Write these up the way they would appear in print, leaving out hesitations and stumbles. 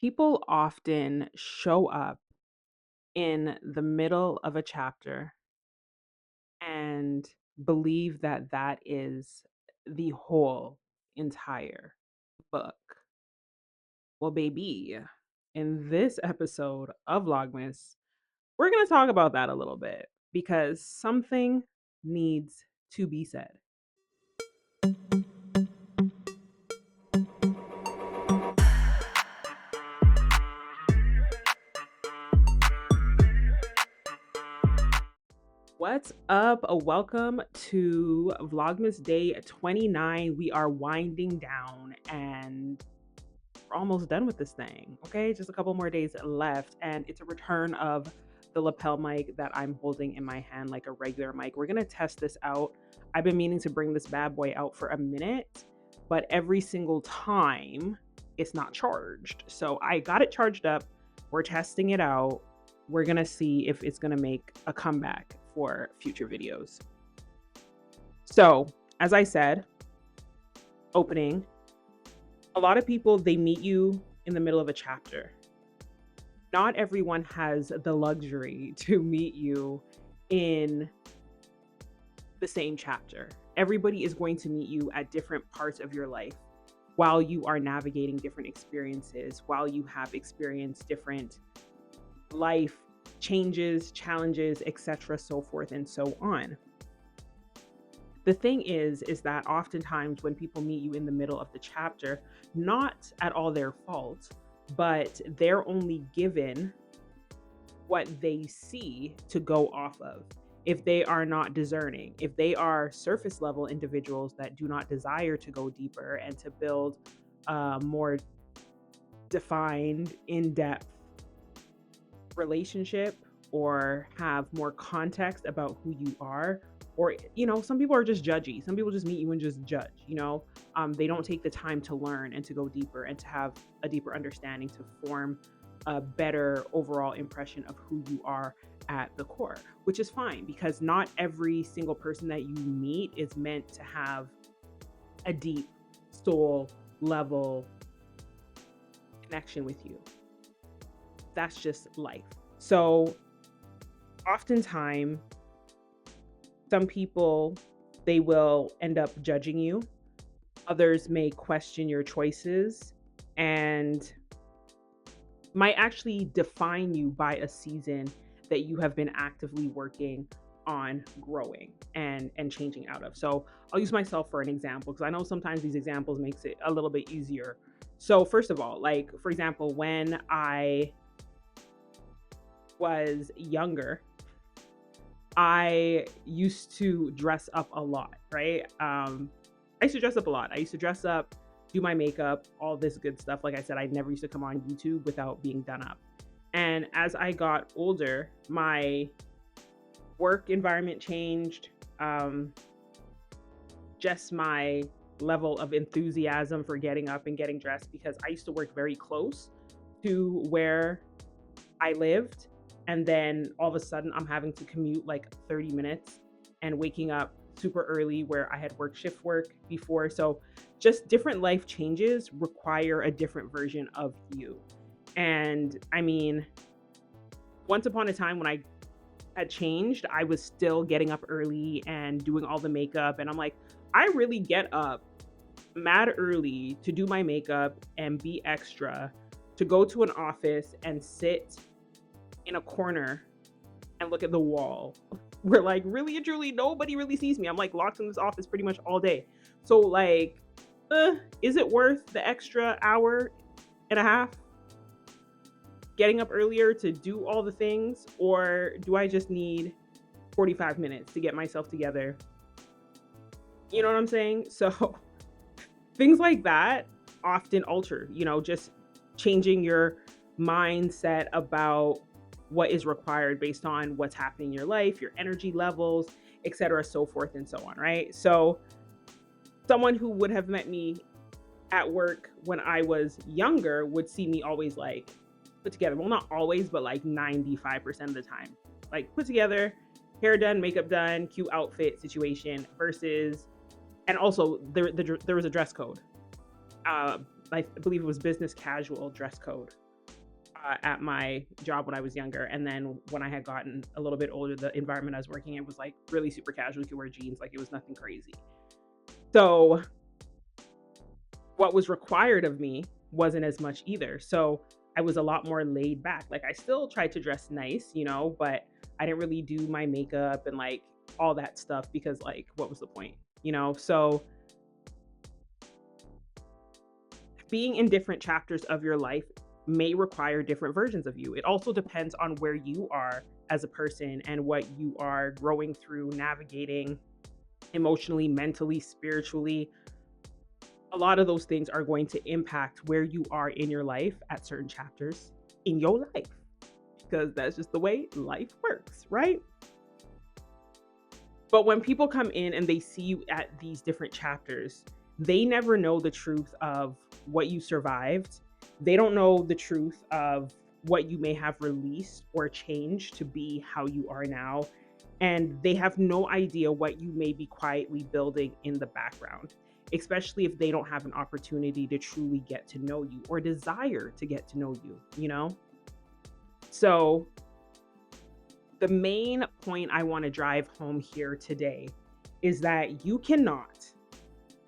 People often show up in the middle of a chapter and believe that that is the whole entire book. Well, baby, in this episode of Vlogmas, we're going to talk about that a little bit because something needs to be said. What's up? Welcome to Vlogmas Day 29. We are winding down and we're almost done with this thing. Okay, just a couple more days left, and it's a return of the lapel mic that I'm holding in my hand like a regular mic. We're gonna test this out. I've been meaning to bring this bad boy out for a minute, but every single time it's not charged. So I got it charged up. We're testing it out. We're gonna see if it's gonna make a comeback for future videos. So, as I said, opening, a lot of people, they meet you in the middle of a chapter. Not everyone has the luxury to meet you in the same chapter. Everybody is going to meet you at different parts of your life while you are navigating different experiences, while you have experienced different life changes, challenges, etc., so forth and so on. The thing is that oftentimes when people meet you in the middle of the chapter, not at all their fault, but they're only given what they see to go off of. If they are not discerning, if they are surface level individuals that do not desire to go deeper and to build a more defined, in-depth relationship or have more context about who you are, or some people are just judgy. Some people just meet you and just judge. They don't take the time to learn and to go deeper and to have a deeper understanding to form a better overall impression of who you are at the core, which is fine because not every single person that you meet is meant to have a deep soul level connection with you. That's just life. So oftentimes, some people, they will end up judging you. Others may question your choices and might actually define you by a season that you have been actively working on growing and changing out of. So I'll use myself for an example because I know sometimes these examples makes it a little bit easier. So first of all, like for example, when I was younger, I used to dress up a lot, right? I used to dress up a lot. I used to dress up, do my makeup, all this good stuff. Like I said, I never used to come on YouTube without being done up. And as I got older, my work environment changed. Just my level of enthusiasm for getting up and getting dressed, because I used to work very close to where I lived. And then all of a sudden I'm having to commute like 30 minutes and waking up super early where I had work shift work before. So just different life changes require a different version of you. And I mean, once upon a time when I had changed, I was still getting up early and doing all the makeup. And I'm like, I really get up mad early to do my makeup and be extra, to go to an office and sit in a corner and look at the wall where like really and truly nobody really sees me. I'm like locked in this office pretty much all day. So like, is it worth the extra hour and a half getting up earlier to do all the things? Or do I just need 45 minutes to get myself together? You know what I'm saying? So things like that often alter, just changing your mindset about what is required based on what's happening in your life, your energy levels, etc., so forth and so on, right? So someone who would have met me at work when I was younger would see me always like put together. Well, not always, but like 95% of the time. Like put together, hair done, makeup done, cute outfit situation versus, and also there was a dress code. I believe it was business casual dress code at my job when I was younger. And then when I had gotten a little bit older, the environment I was working in was like really super casual. You could wear jeans, like it was nothing crazy. So what was required of me wasn't as much either. So I was a lot more laid back. Like I still tried to dress nice, but I didn't really do my makeup and like all that stuff because like what was the point? So being in different chapters of your life may require different versions of you. It also depends on where you are as a person and what you are growing through, navigating emotionally, mentally, spiritually. A lot of those things are going to impact where you are in your life at certain chapters in your life because that's just the way life works, right? But when people come in and they see you at these different chapters, they never know the truth of what you survived. They don't know the truth of what you may have released or changed to be how you are now. And they have no idea what you may be quietly building in the background, especially if they don't have an opportunity to truly get to know you or desire to get to know you. So, the main point I want to drive home here today is that you cannot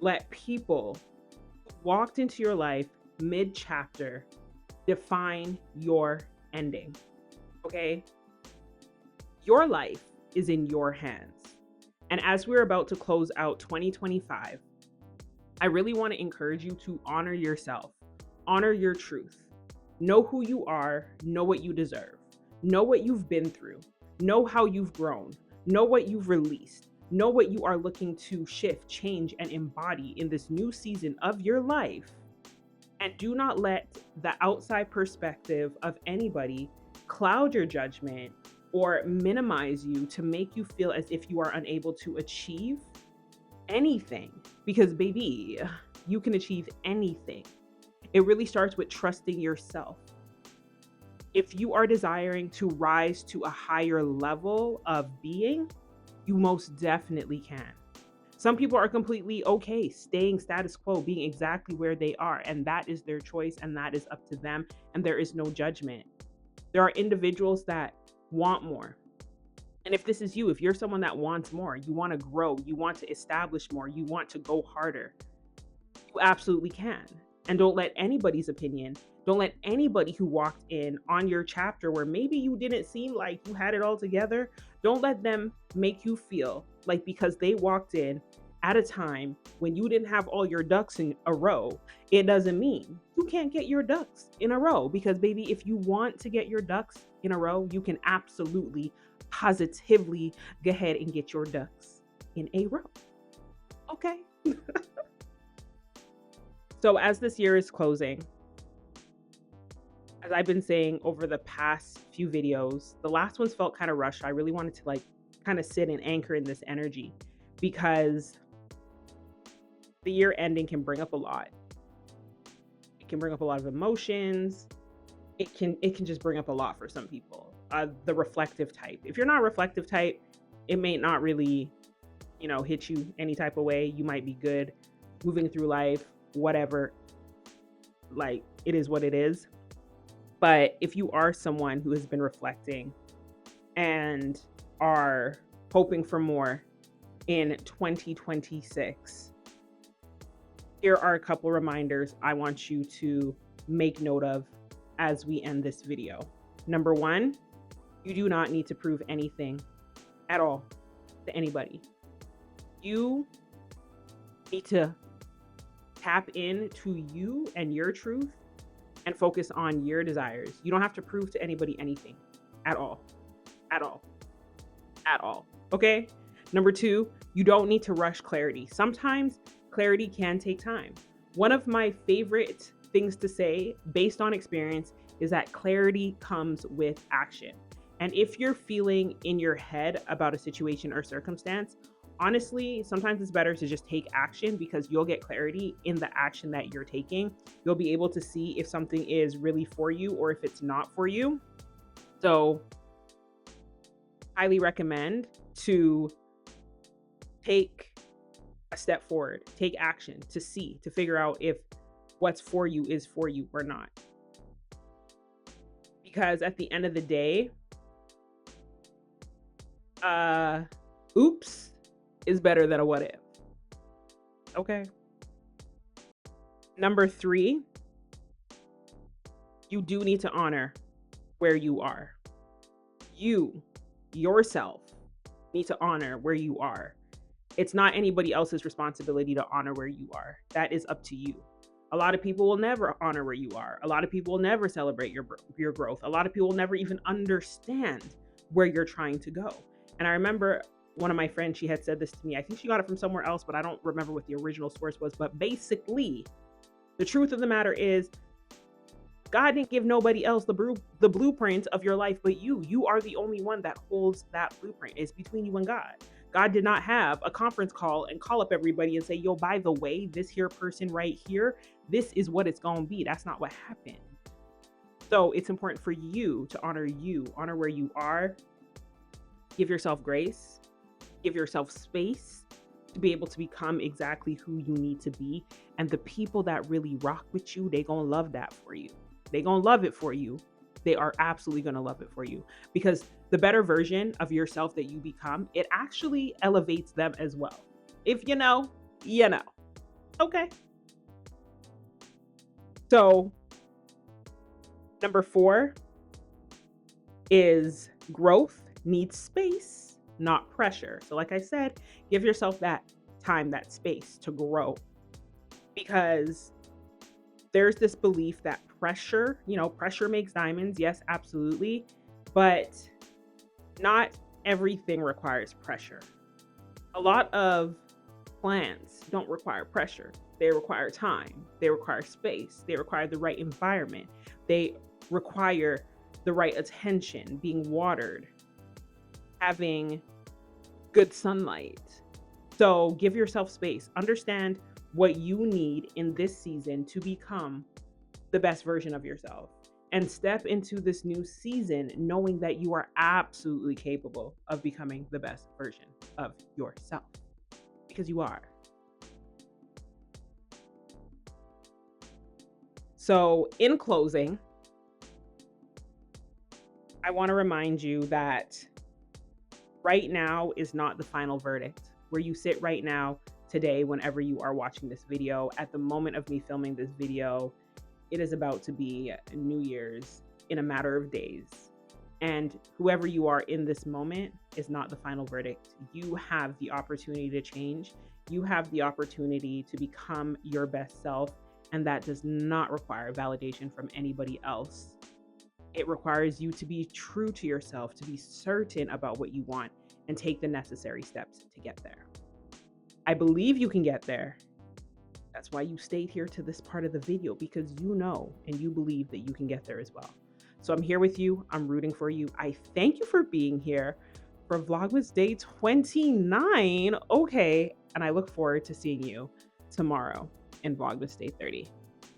let people who walked into your life mid chapter define your ending. Okay? Your life is in your hands. And as we're about to close out 2025, I really want to encourage you to honor yourself, honor your truth, know who you are, know what you deserve, know what you've been through, know how you've grown, know what you've released, know what you are looking to shift, change, and embody in this new season of your life. And do not let the outside perspective of anybody cloud your judgment or minimize you to make you feel as if you are unable to achieve anything. Because, baby, you can achieve anything. It really starts with trusting yourself. If you are desiring to rise to a higher level of being, you most definitely can. Some people are completely okay staying status quo, being exactly where they are, and that is their choice and that is up to them, and there is no judgment. There are individuals that want more. And if this is you, if you're someone that wants more, you want to grow, you want to establish more, you want to go harder, you absolutely can. And don't let anybody's opinion, don't let anybody who walked in on your chapter where maybe you didn't seem like you had it all together, don't let them make you feel like because they walked in at a time when you didn't have all your ducks in a row, it doesn't mean you can't get your ducks in a row. Because, baby, if you want to get your ducks in a row, you can absolutely, positively go ahead and get your ducks in a row. Okay. So, as this year is closing, as I've been saying over the past few videos, the last ones felt kind of rushed. I really wanted to like kind of sit and anchor in this energy because the year ending can bring up a lot. It can bring up a lot of emotions. It can just bring up a lot for some people. The reflective type. If you're not a reflective type, it may not really, hit you any type of way. You might be good moving through life, whatever. Like it is what it is. But if you are someone who has been reflecting and are hoping for more in 2026, here are a couple reminders I want you to make note of as we end this video. Number one, you do not need to prove anything at all to anybody. You need to tap into you and your truth and focus on your desires. You don't have to prove to anybody anything at all. At all. At all. Okay? Number two, you don't need to rush clarity. Sometimes clarity can take time. One of my favorite things to say based on experience is that clarity comes with action. And if you're feeling in your head about a situation or circumstance, honestly, sometimes it's better to just take action because you'll get clarity in the action that you're taking. You'll be able to see if something is really for you or if it's not for you. So, highly recommend to take a step forward, take action to figure out if what's for you is for you or not. because at the end of the day, uh, oops is better than a what if. Okay. Number 3, you do need to honor where you are. You, yourself, need to honor where you are. It's not anybody else's responsibility to honor where you are. That is up to you. A lot of people will never honor where you are. A lot of people will never celebrate your growth. A lot of people will never even understand where you're trying to go. And I remember one of my friends, she had said this to me. I think she got it from somewhere else, but I don't remember what the original source was. But basically, the truth of the matter is, God didn't give nobody else the blueprint of your life but you. You are the only one that holds that blueprint. It's between you and God. God did not have a conference call and call up everybody and say, yo, by the way, this here person right here, this is what it's going to be. That's not what happened. So it's important for you, honor where you are, give yourself grace, give yourself space to be able to become exactly who you need to be. And the people that really rock with you, they going to love that for you. They going to love it for you. They are absolutely going to love it for you, because the better version of yourself that you become, it actually elevates them as well. If you know, you know. Okay. So number 4 is growth needs space, not pressure. So like I said, give yourself that time, that space to grow, because there's this belief that pressure makes diamonds. Yes, absolutely. But not everything requires pressure. A lot of plans don't require pressure. They require time. They require space. They require the right environment. They require the right attention, being watered, having good sunlight. So give yourself space. Understand what you need in this season to become the best version of yourself, and step into this new season knowing that you are absolutely capable of becoming the best version of yourself, because you are. So in closing, I want to remind you that right now is not the final verdict. Where you sit right now, today, whenever you are watching this video, at the moment of me filming this video, it is about to be New Year's in a matter of days. And whoever you are in this moment is not the final verdict. You have the opportunity to change. You have the opportunity to become your best self. And that does not require validation from anybody else. It requires you to be true to yourself, to be certain about what you want, and take the necessary steps to get there. I believe you can get there. That's why you stayed here to this part of the video, because you know and you believe that you can get there as well. So I'm here with you. I'm rooting for you. I thank you for being here for Vlogmas Day 29. Okay. And I look forward to seeing you tomorrow in Vlogmas Day 30.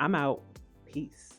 I'm out. Peace.